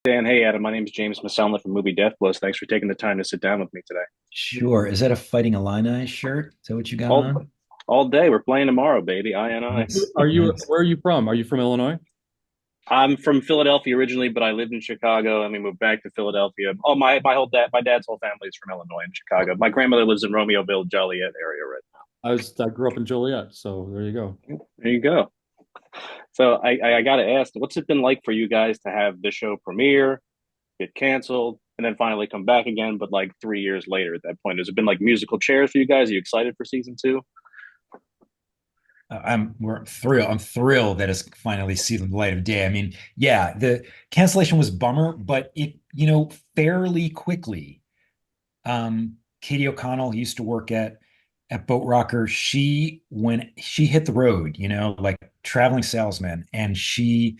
Dan, hey Adam, my name is James Maselna from Movie Death Bliss. Thanks for taking the time to sit down with me today. Sure. Is that a Fighting Illini shirt? Is that what you got All on? all day, we're playing tomorrow, baby. I. Nice. Are you, Nice. where are you from? Are you from Illinois? I'm from Philadelphia originally, but I lived in Chicago and we moved back to Philadelphia. Oh, my dad's whole family is from Illinois and Chicago. My grandmother lives in Romeoville, Joliet area right I grew up in Joliet, so there you go. now. There you go. So I got to ask, what's it been like for you guys to have the show premiere, get canceled, and then finally come back again, but like 3 years later at that point? Has it been like musical chairs for you guys? Are you excited for season two? I'm thrilled that it's finally seen the light of day. I mean, yeah, the cancellation was a bummer, but fairly quickly. Katie O'Connell used to work at Boat Rocker. When she hit the road, like traveling salesman, and she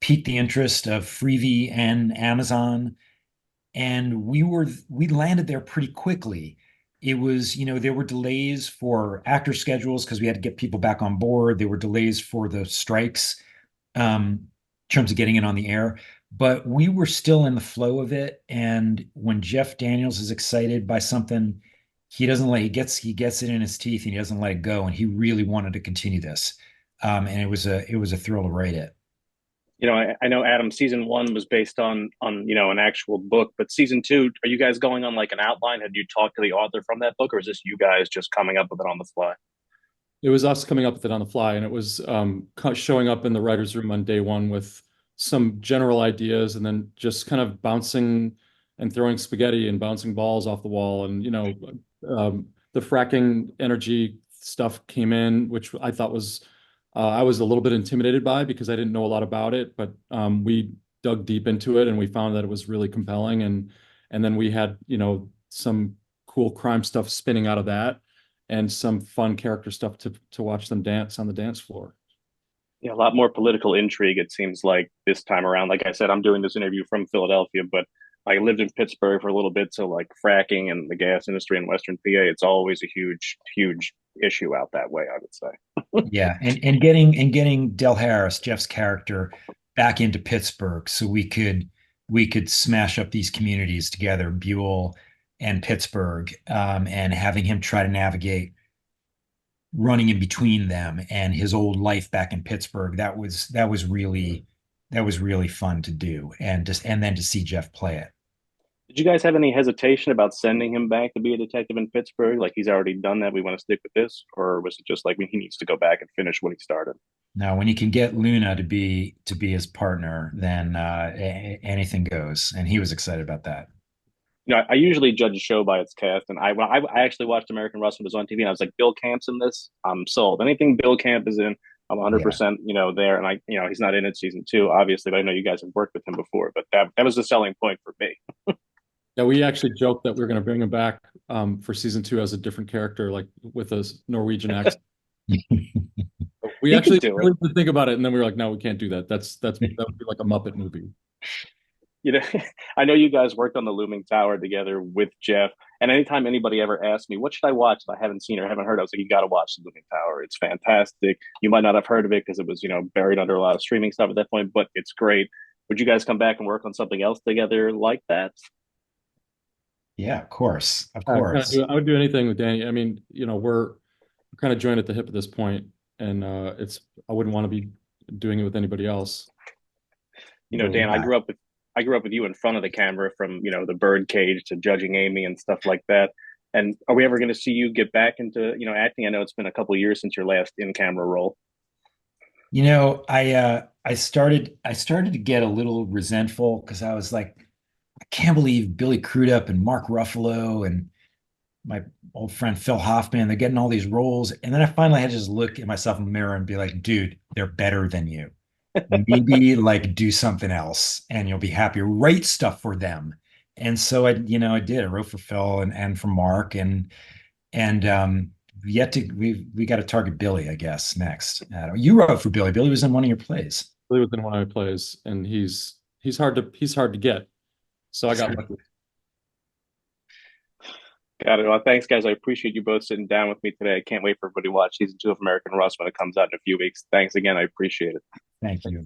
piqued the interest of Freevee and Amazon, and we landed there pretty quickly. It was, there were delays for actor schedules because we had to get people back on board. There were delays for the strikes, in terms of getting it on the air, but we were still in the flow of it. And when Jeff Daniels is excited by something, he gets it in his teeth and he doesn't let it go. And he really wanted to continue this, and it was a thrill to write it. I know Adam, season one was based on an actual book, but season two, are you guys going on like an outline? Had you talked to the author from that book, or is this you guys just coming up with it on the fly? It was us coming up with it on the fly, and it was showing up in the writer's room on day one with some general ideas, and then just kind of bouncing and throwing spaghetti and bouncing balls off the wall. And the fracking energy stuff came in, which I thought was I was a little bit intimidated by because I didn't know a lot about it, but we dug deep into it and we found that it was really compelling. And then we had some cool crime stuff spinning out of that and some fun character stuff to watch them dance on the dance floor. Yeah, a lot more political intrigue, it seems like this time around. Like I said, I'm doing this interview from Philadelphia, but I lived in Pittsburgh for a little bit. So, like fracking and the gas industry in Western PA, it's always a huge, huge issue out that way, I would say. Yeah, and getting Del Harris, Jeff's character, back into Pittsburgh so we could smash up these communities together, Buell and Pittsburgh, and having him try to navigate running in between them and his old life back in Pittsburgh. That was really fun to do, and then to see Jeff play it. Did you guys have any hesitation about sending him back to be a detective in Pittsburgh? Like he's already done that. We want to stick with this, or was it just like he needs to go back and finish what he started? Now, when you can get Luna to be his partner, then anything goes, and he was excited about that. I usually judge a show by its cast, and I actually watched American Rust when it was on TV, and I was like, Bill Camp's in this. I'm sold. Anything Bill Camp is in, I'm Yeah. 100% there. And he's not in it season two, obviously, but I know you guys have worked with him before. But that was the selling point for me. Yeah, we actually joked that we were going to bring him back for season two as a different character, like with a Norwegian accent. We He could actually do it. really did think about it, and then we were like, no, we can't do that. That would be like a Muppet movie. You know, I know you guys worked on the Looming Tower together with Jeff. And anytime anybody ever asks me, what should I watch that I haven't seen or haven't heard, I was like, you got to watch the Looming Tower. It's fantastic. You might not have heard of it because it was, buried under a lot of streaming stuff at that point, but it's great. Would you guys come back and work on something else together like that? Yeah, of course, of Kind of course. I would do anything with Danny. I mean, we're kind of joined at the hip at this point, and it's I wouldn't want to be doing it with anybody else. Dan, I Yeah. grew up with you in front of the camera from, the Birdcage to Judging Amy and stuff like that. And are we ever going to see you get back into, acting? I know it's been a couple of years since your last in-camera role. I started to get a little resentful because I was like, I can't believe Billy Crudup and Mark Ruffalo and my old friend Phil Hoffman, they're getting all these roles. And then I finally had to just look at myself in the mirror and be like, dude, they're better than you. Maybe like do something else and you'll be happier. Write stuff for them. And so I did. I wrote for Phil and for Mark, and yet to we got to target Billy, I guess, next. You wrote for Billy. Billy was in one of your plays. Really within one of my plays, and he's hard to get. So I got lucky. Got it. Well, thanks, guys. I appreciate you both sitting down with me today. I can't wait for everybody to watch season two of American Rust when it comes out in a few weeks. Thanks again. I appreciate it. Thank you.